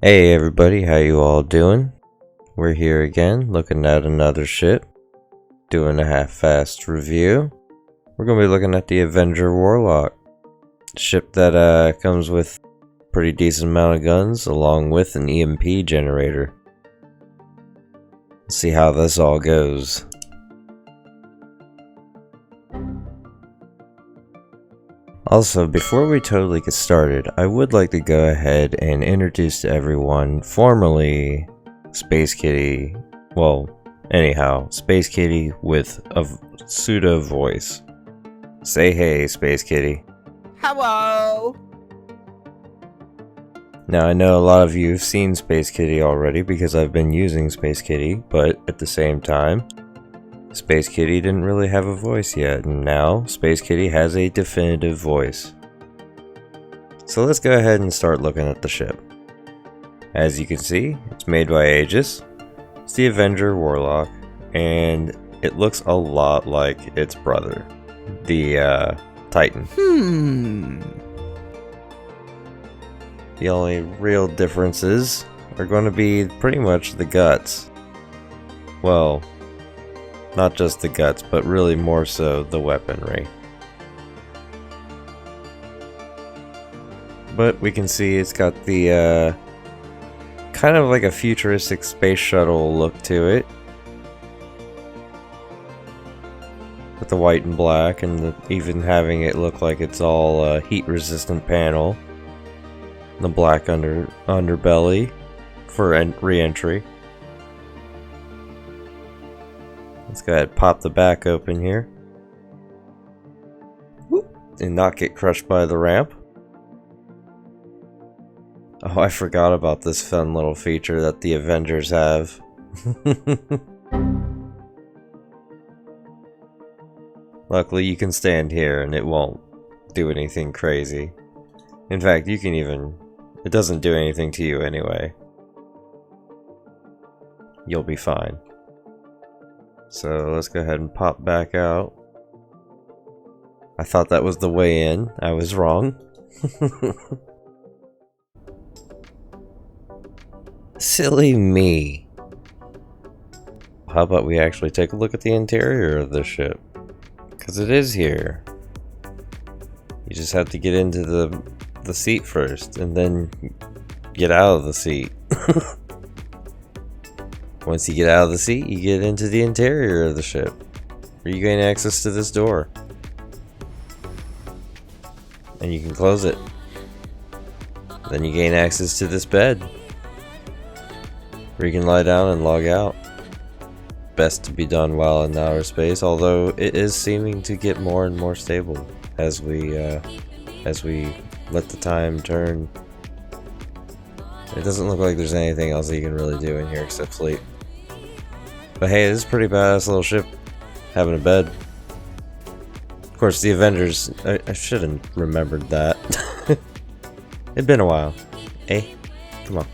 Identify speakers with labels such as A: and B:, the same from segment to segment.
A: Hey everybody, how you all doing? We're here again, looking at another ship, doing a half-assed review. We're going to be looking at the Avenger Warlock, ship that comes with a pretty decent amount of guns, along with an EMP generator. Let's see how this all goes. Also, before we totally get started, I would like to go ahead and introduce to everyone, formerly Space Kitty, Space Kitty with a pseudo voice. Say hey, Space Kitty.
B: Hello!
A: Now, I know a lot of you have seen Space Kitty already because I've been using Space Kitty, but at the same time, Space Kitty didn't really have a voice yet, and now Space Kitty has a definitive voice. So let's go ahead and start looking at the ship. As you can see, it's made by Aegis. It's the Avenger Warlock, and it looks a lot like its brother, the Titan. The only real differences are going to be pretty much the guts. Well, not just the guts, but really more so the weaponry. But we can see it's got the kind of like a futuristic space shuttle look to it, with the white and black, and even having it look like it's all heat resistant panel. The black underbelly for re-entry. Let's go ahead and pop the back open here. Whoop, and not get crushed by the ramp. Oh, I forgot about this fun little feature that the Avengers have. Luckily, you can stand here and it won't do anything crazy. In fact, you can even... it doesn't do anything to you anyway. You'll be fine. So let's go ahead and pop back out. I thought that was the way in. I was wrong. Silly me. How about we actually take a look at the interior of the ship? Because it is here. You just have to get into the seat first, and then get out of the seat. Once you get out of the seat, you get into the interior of the ship, where you gain access to this door. And you can close it. Then you gain access to this bed, where you can lie down and log out. Best to be done while in outer space, although it is seeming to get more and more stable as we let the time turn. It doesn't look like there's anything else that you can really do in here except sleep. But hey, this is a pretty badass little ship, having a bed. Of course, the Avengers, I should have remembered that. It'd been a while. Hey, come on.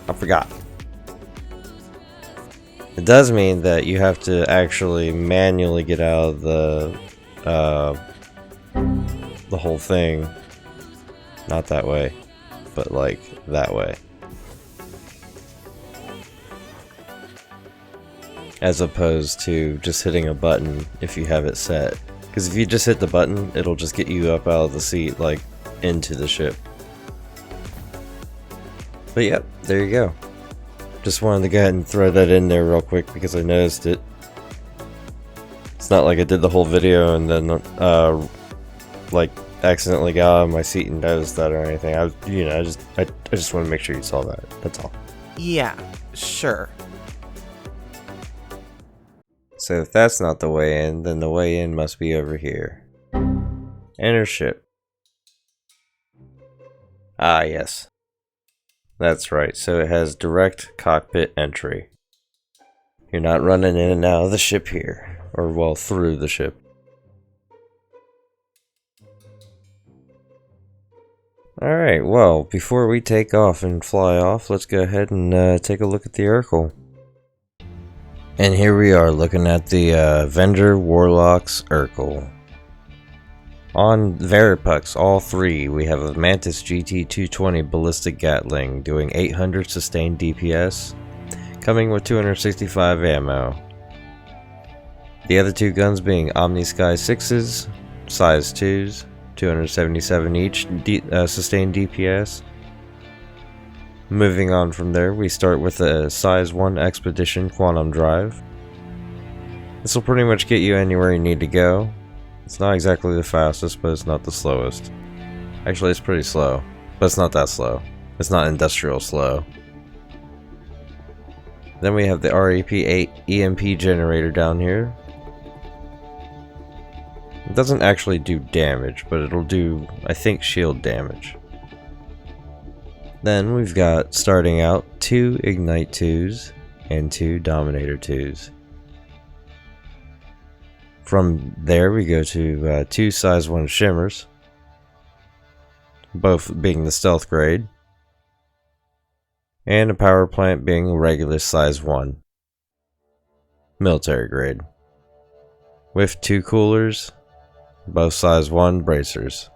A: I forgot. It does mean that you have to actually manually get out of the whole thing. Not that way, but like that way. As opposed to just hitting a button if you have it set. Because if you just hit the button, it'll just get you up out of the seat, like into the ship. But yep, there you go. Just wanted to go ahead and throw that in there real quick because I noticed it. It's not like I did the whole video and then like accidentally got out of my seat and noticed that or anything. I just want to make sure you saw that. That's all.
B: Yeah, sure.
A: So if that's not the way in, then the way in must be over here. Enter ship. Ah, yes. That's right, so it has direct cockpit entry. You're not running in and out of the ship here. Or, well, through the ship. Alright, well, before we take off and fly off, let's go ahead and take a look at the Erkul. And here we are looking at the Avenger Warlock's Erkul. On Veripucks, all three, we have a Mantis GT220 Ballistic Gatling doing 800 sustained DPS, coming with 265 ammo. The other two guns being Omni Sky 6s, size 2s, 277 each sustained DPS. Moving on from there, we start with a size 1 Expedition Quantum Drive. This will pretty much get you anywhere you need to go. It's not exactly the fastest, but it's not the slowest. Actually, it's pretty slow, but it's not that slow. It's not industrial slow. Then we have the REP-8 EMP generator down here. It doesn't actually do damage, but it'll do, I think, shield damage. Then we've got, starting out, 2 Ignite 2s and 2 Dominator 2s. From there we go to 2 size 1 Shimmers, both being the stealth grade, and a power plant being regular size 1, military grade, with 2 coolers, both size 1 bracers.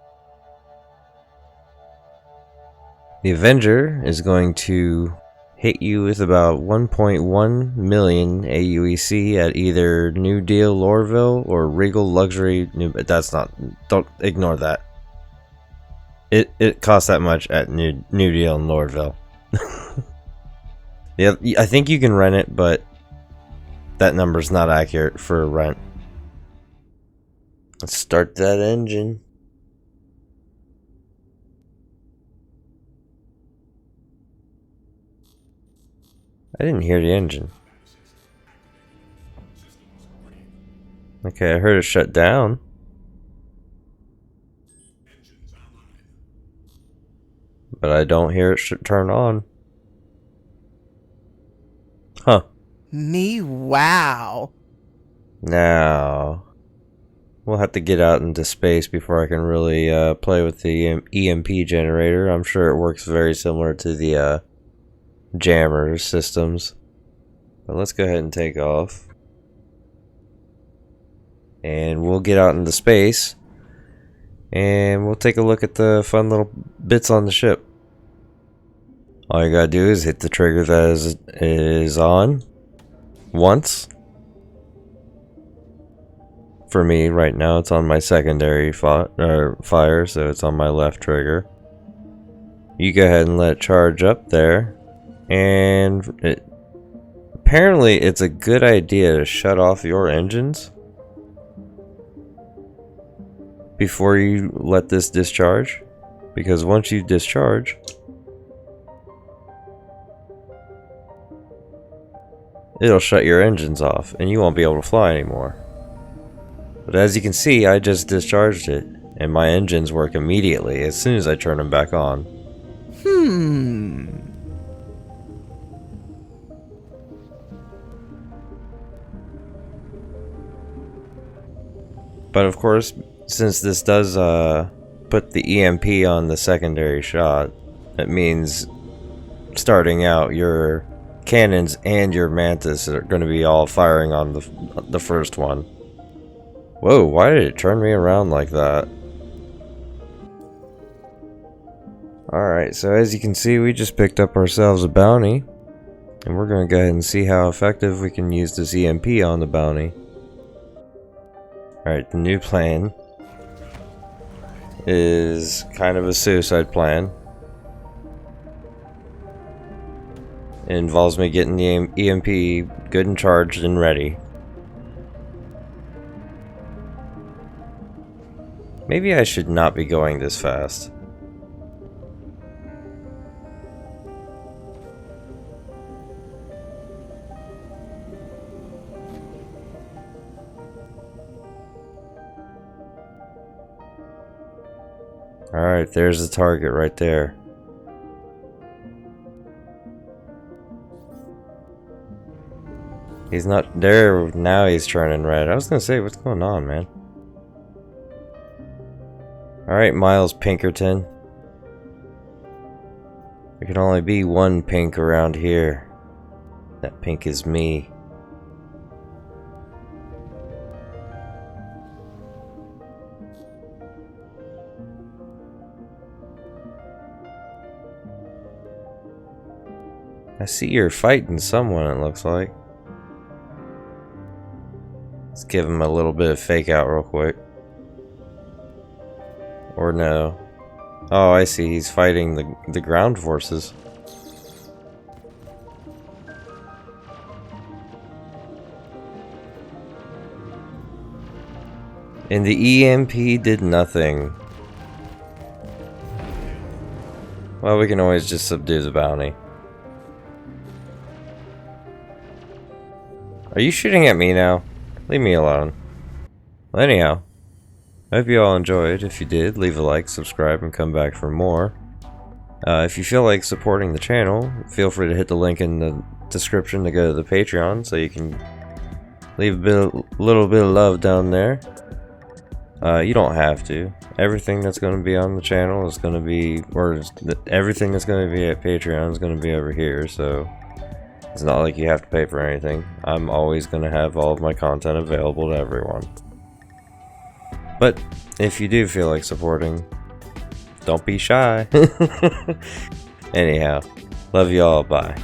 A: The Avenger is going to hit you with about 1.1 million AUEC at either New Deal Lorville or Regal Luxury New. That's not. Don't ignore that. It costs that much at New Deal in Lorville. Yeah, I think you can rent it, but that number's not accurate for rent. Let's start that engine. I didn't hear the engine. Okay, I heard it shut down. But I don't hear it turn on. Huh.
B: Me, wow.
A: Now, we'll have to get out into space before I can really play with the EMP generator. I'm sure it works very similar to the jammer systems. But let's go ahead and take off. And we'll get out into space. And we'll take a look at the fun little bits on the ship. All you gotta do is hit the trigger that is on once. For me, right now, it's on my secondary fire, so it's on my left trigger. You go ahead and let it charge up there. And apparently, it's a good idea to shut off your engines before you let this discharge. Because once you discharge, it'll shut your engines off and you won't be able to fly anymore. But as you can see, I just discharged it and my engines work immediately as soon as I turn them back on. But of course, since this does put the EMP on the secondary shot, that means starting out your cannons and your Mantis are going to be all firing on the first one. Whoa, why did it turn me around like that? Alright, so as you can see, we just picked up ourselves a bounty. And we're going to go ahead and see how effective we can use this EMP on the bounty. Alright, the new plan is kind of a suicide plan. It involves me getting the EMP good and charged and ready. Maybe I should not be going this fast. Alright, there's the target right there. He's not there, now he's turning red. I was gonna say, what's going on, man? Alright, Miles Pinkerton. There can only be one pink around here. That pink is me. I see you're fighting someone, it looks like. Let's give him a little bit of fake out real quick. Or no. Oh, I see. He's fighting the ground forces. And the EMP did nothing. Well, we can always just subdue the bounty. Are you shooting at me now? Leave me alone. Well, anyhow, I hope you all enjoyed. If you did, leave a like, subscribe, and come back for more. If you feel like supporting the channel, feel free to hit the link in the description to go to the Patreon so you can leave a little bit of love down there. You don't have to. Everything that's going to be on the channel is going to be, or everything that's going to be at Patreon is going to be over here, so it's not like you have to pay for anything. I'm always going to have all of my content available to everyone. But if you do feel like supporting, don't be shy. Anyhow, love you all, bye.